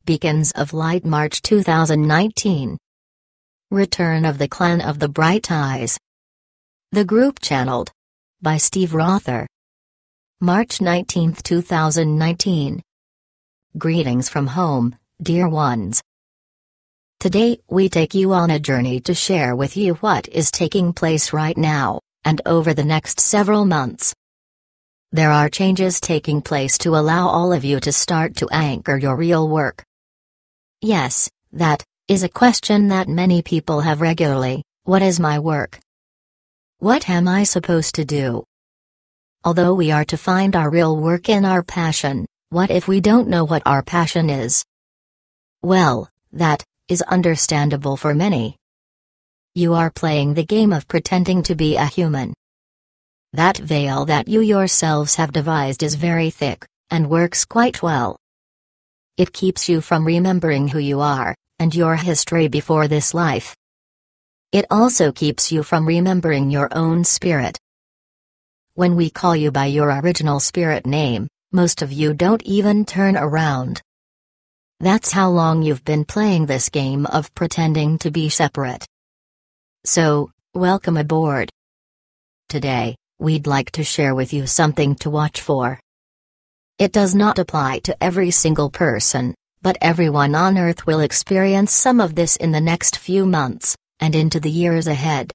Beacons of Light March 2019. Return of the Clan of the Bright Eyes. The group channeled by Steve Rother. March 19, 2019. Greetings from home, dear ones. Today we take you on a journey to share with you what is taking place right now, and over the next several months. There are changes taking place to allow all of you to start to anchor your real work. Yes, that is a question that many people have regularly. What is my work? What am I supposed to do? Although we are to find our real work in our passion, what if we don't know what our passion is? Well, that is understandable for many. You are playing the game of pretending to be a human. That veil that you yourselves have devised is very thick, and works quite well. It keeps you from remembering who you are, and your history before this life. It also keeps you from remembering your own spirit. When we call you by your original spirit name, most of you don't even turn around. That's how long you've been playing this game of pretending to be separate. So, welcome aboard. Today, we'd like to share with you something to watch for. It does not apply to every single person, but everyone on Earth will experience some of this in the next few months, and into the years ahead.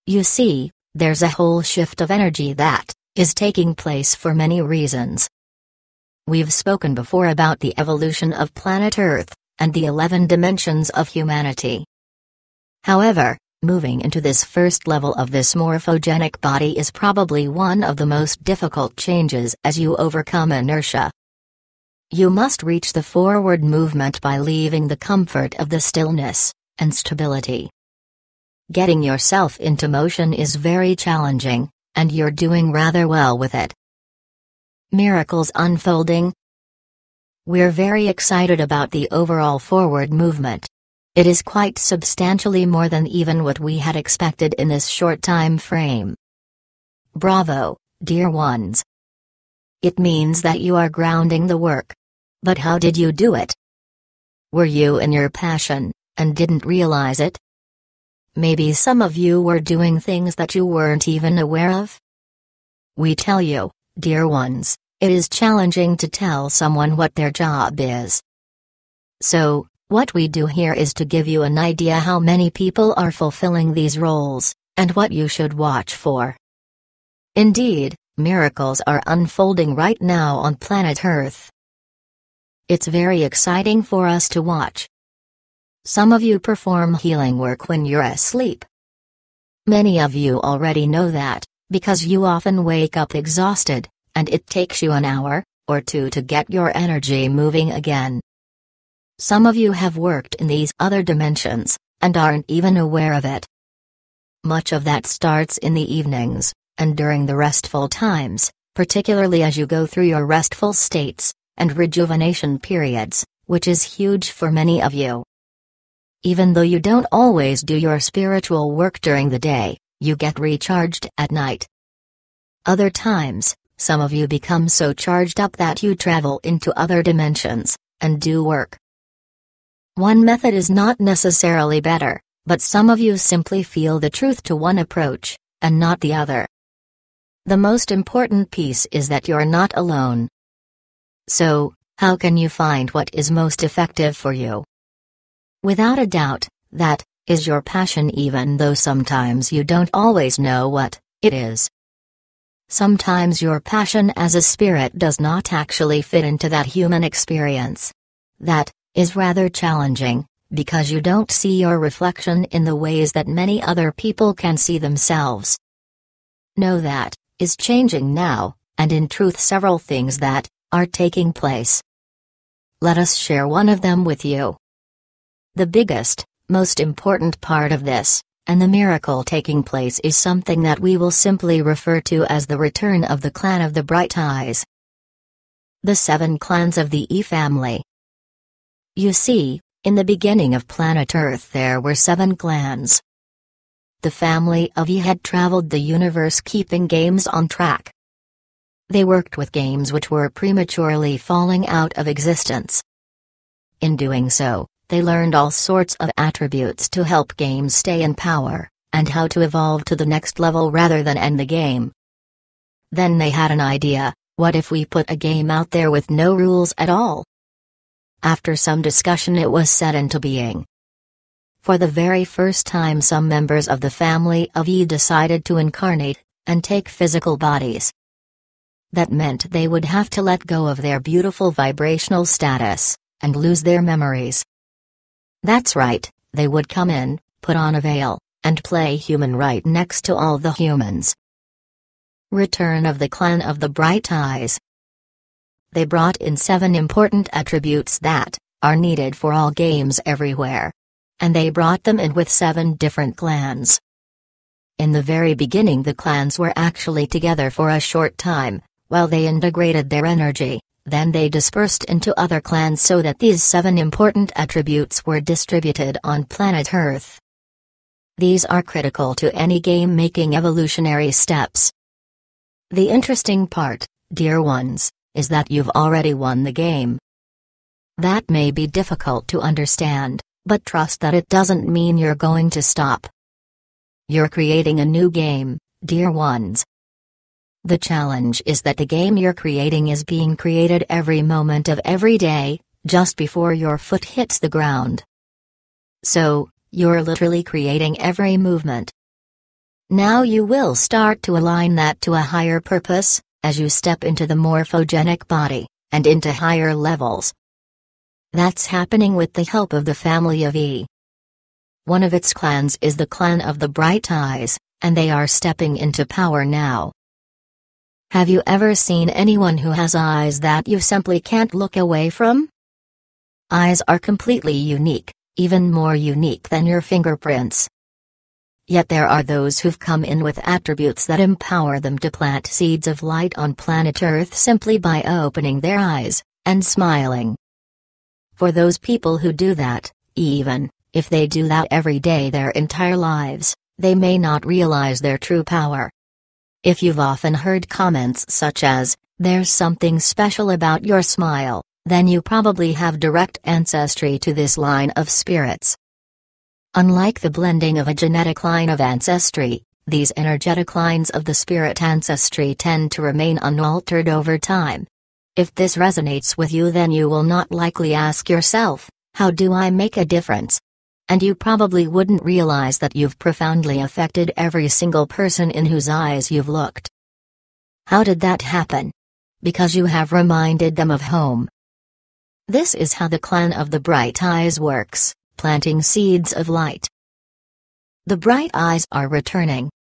You see, there's a whole shift of energy that is taking place for many reasons. We've spoken before about the evolution of planet Earth, and the 11 dimensions of humanity. However, moving into this first level of this morphogenic body is probably one of the most difficult changes as you overcome inertia. You must reach the forward movement by leaving the comfort of the stillness and stability. Getting yourself into motion is very challenging, and you're doing rather well with it. Miracles unfolding. We're very excited about the overall forward movement. It is quite substantially more than even what we had expected in this short time frame. Bravo, dear ones. It means that you are grounding the work. But how did you do it? Were you in your passion, and didn't realize it? Maybe some of you were doing things that you weren't even aware of? We tell you, dear ones, it is challenging to tell someone what their job is. So, what we do here is to give you an idea how many people are fulfilling these roles, and what you should watch for. Indeed, miracles are unfolding right now on planet Earth. It's very exciting for us to watch. Some of you perform healing work when you're asleep. Many of you already know that, because you often wake up exhausted, and it takes you an hour or two to get your energy moving again. Some of you have worked in these other dimensions, and aren't even aware of it. Much of that starts in the evenings, and during the restful times, particularly as you go through your restful states and rejuvenation periods, which is huge for many of you. Even though you don't always do your spiritual work during the day, you get recharged at night. Other times, some of you become so charged up that you travel into other dimensions and do work. One method is not necessarily better, but some of you simply feel the truth to one approach, and not the other. The most important piece is that you're not alone. So, how can you find what is most effective for you? Without a doubt, that is your passion, even though sometimes you don't always know what it is. Sometimes your passion as a spirit does not actually fit into that human experience. That is rather challenging, because you don't see your reflection in the ways that many other people can see themselves. Know that is changing now, and in truth several things that are taking place. Let us share one of them with you. The biggest, most important part of this, and the miracle taking place, is something that we will simply refer to as the return of the Clan of the Bright Eyes. The 7 clans of the E family. You see, in the beginning of planet Earth there were 7 clans. The family of E had traveled the universe keeping games on track. They worked with games which were prematurely falling out of existence. In doing so, they learned all sorts of attributes to help games stay in power, and how to evolve to the next level rather than end the game. Then they had an idea: what if we put a game out there with no rules at all? After some discussion, it was set into being. For the very first time, some members of the family of E decided to incarnate, and take physical bodies. That meant they would have to let go of their beautiful vibrational status, and lose their memories. That's right, they would come in, put on a veil, and play human right next to all the humans. Return of the Clan of the Bright Eyes. They brought in 7 important attributes that are needed for all games everywhere. And they brought them in with 7 different clans. In the very beginning, the clans were actually together for a short time, while they integrated their energy. Then they dispersed into other clans so that these 7 important attributes were distributed on planet Earth. These are critical to any game-making evolutionary steps. The interesting part, dear ones, is that you've already won the game. That may be difficult to understand, but trust that it doesn't mean you're going to stop. You're creating a new game, dear ones. The challenge is that the game you're creating is being created every moment of every day, just before your foot hits the ground. So, you're literally creating every movement. Now you will start to align that to a higher purpose, as you step into the morphogenic body, and into higher levels. That's happening with the help of the family of E. One of its clans is the Clan of the Bright Eyes, and they are stepping into power now. Have you ever seen anyone who has eyes that you simply can't look away from? Eyes are completely unique, even more unique than your fingerprints. Yet there are those who've come in with attributes that empower them to plant seeds of light on planet Earth simply by opening their eyes and smiling. For those people who do that, even if they do that every day their entire lives, they may not realize their true power. If you've often heard comments such as, "There's something special about your smile," then you probably have direct ancestry to this line of spirits. Unlike the blending of a genetic line of ancestry, these energetic lines of the spirit ancestry tend to remain unaltered over time. If this resonates with you, then you will not likely ask yourself, "How do I make a difference?" And you probably wouldn't realize that you've profoundly affected every single person in whose eyes you've looked. How did that happen? Because you have reminded them of home. This is how the Clan of the Bright Eyes works, planting seeds of light. The Bright Eyes are returning.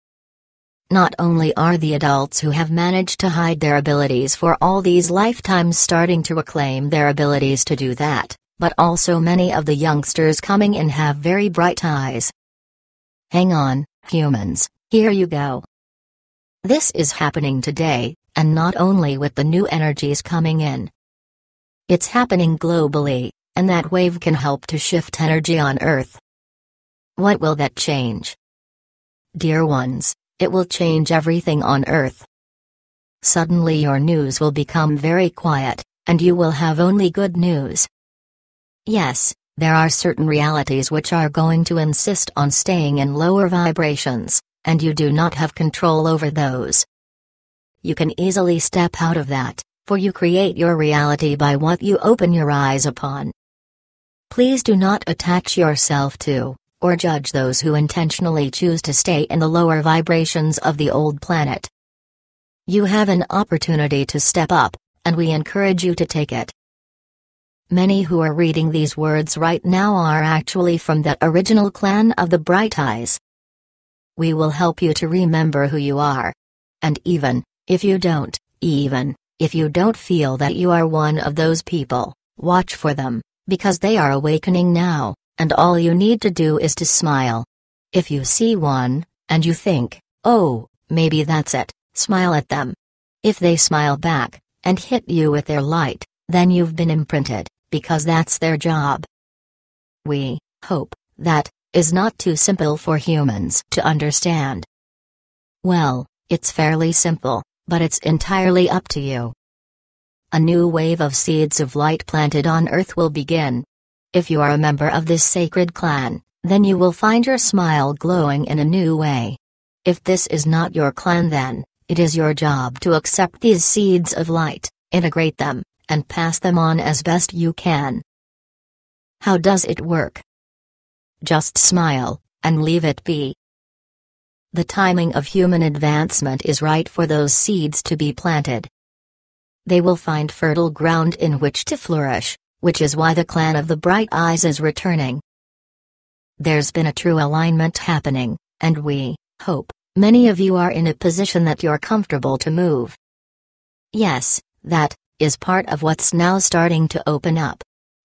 Not only are the adults who have managed to hide their abilities for all these lifetimes starting to reclaim their abilities to do that, but also many of the youngsters coming in have very bright eyes. Hang on, humans, here you go. This is happening today, and not only with the new energies coming in. It's happening globally, and that wave can help to shift energy on Earth. What will that change? Dear ones, it will change everything on Earth. Suddenly your news will become very quiet, and you will have only good news. Yes, there are certain realities which are going to insist on staying in lower vibrations, and you do not have control over those. You can easily step out of that, for you create your reality by what you open your eyes upon. Please do not attach yourself to, or judge those who intentionally choose to stay in the lower vibrations of the old planet. You have an opportunity to step up, and we encourage you to take it. Many who are reading these words right now are actually from that original Clan of the Bright Eyes. We will help you to remember who you are. And even if you don't feel that you are one of those people, watch for them, because they are awakening now, and all you need to do is to smile. If you see one, and you think, "Oh, maybe that's it," smile at them. If they smile back, and hit you with their light, then you've been imprinted, because that's their job. We hope that is not too simple for humans to understand. Well, it's fairly simple, but it's entirely up to you. A new wave of seeds of light planted on Earth will begin. If you are a member of this sacred clan, then you will find your smile glowing in a new way. If this is not your clan, then it is your job to accept these seeds of light, integrate them, and pass them on as best you can. How does it work? Just smile, and leave it be. The timing of human advancement is right for those seeds to be planted. They will find fertile ground in which to flourish, which is why the clan of the Bright Eyes is returning. There's been a true alignment happening, and we hope many of you are in a position that you're comfortable to move. Yes, that is part of what's now starting to open up.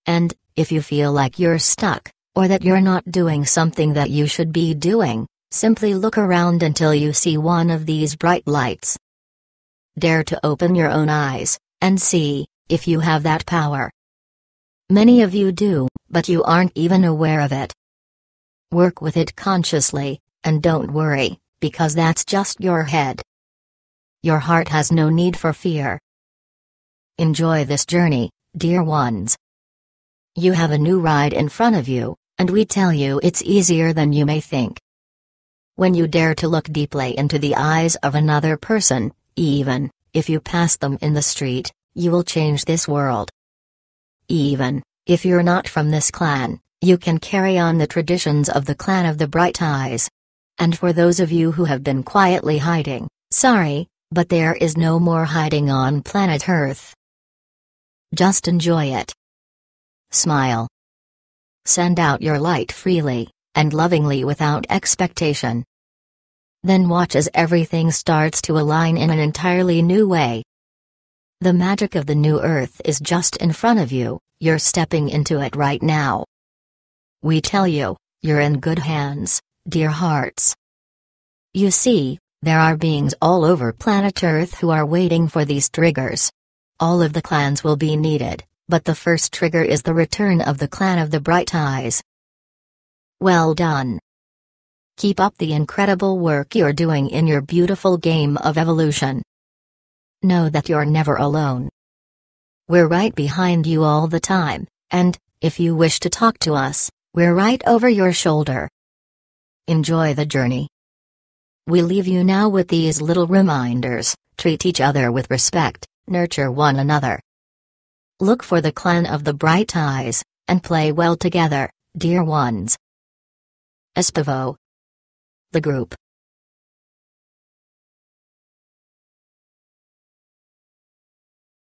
And if you feel like you're stuck, or that you're not doing something that you should be doing, simply look around until you see one of these bright lights. Dare to open your own eyes, and see if you have that power. Many of you do, but you aren't even aware of it. Work with it consciously, and don't worry, because that's just your head. Your heart has no need for fear. Enjoy this journey, dear ones. You have a new ride in front of you, and we tell you it's easier than you may think. When you dare to look deeply into the eyes of another person, even if you pass them in the street, you will change this world. Even if you're not from this clan, you can carry on the traditions of the clan of the Bright Eyes. And for those of you who have been quietly hiding, sorry, but there is no more hiding on planet Earth. Just enjoy it. Smile. Send out your light freely, and lovingly without expectation. Then watch as everything starts to align in an entirely new way. The magic of the new Earth is just in front of you, you're stepping into it right now. We tell you, you're in good hands, dear hearts. You see, there are beings all over planet Earth who are waiting for these triggers. All of the clans will be needed, but the first trigger is the return of the clan of the Bright Eyes. Well done. Keep up the incredible work you're doing in your beautiful game of evolution. Know that you're never alone. We're right behind you all the time, and, if you wish to talk to us, we're right over your shoulder. Enjoy the journey. We leave you now with these little reminders: treat each other with respect, nurture one another. Look for the clan of the Bright Eyes, and play well together, dear ones. Espavo. The group.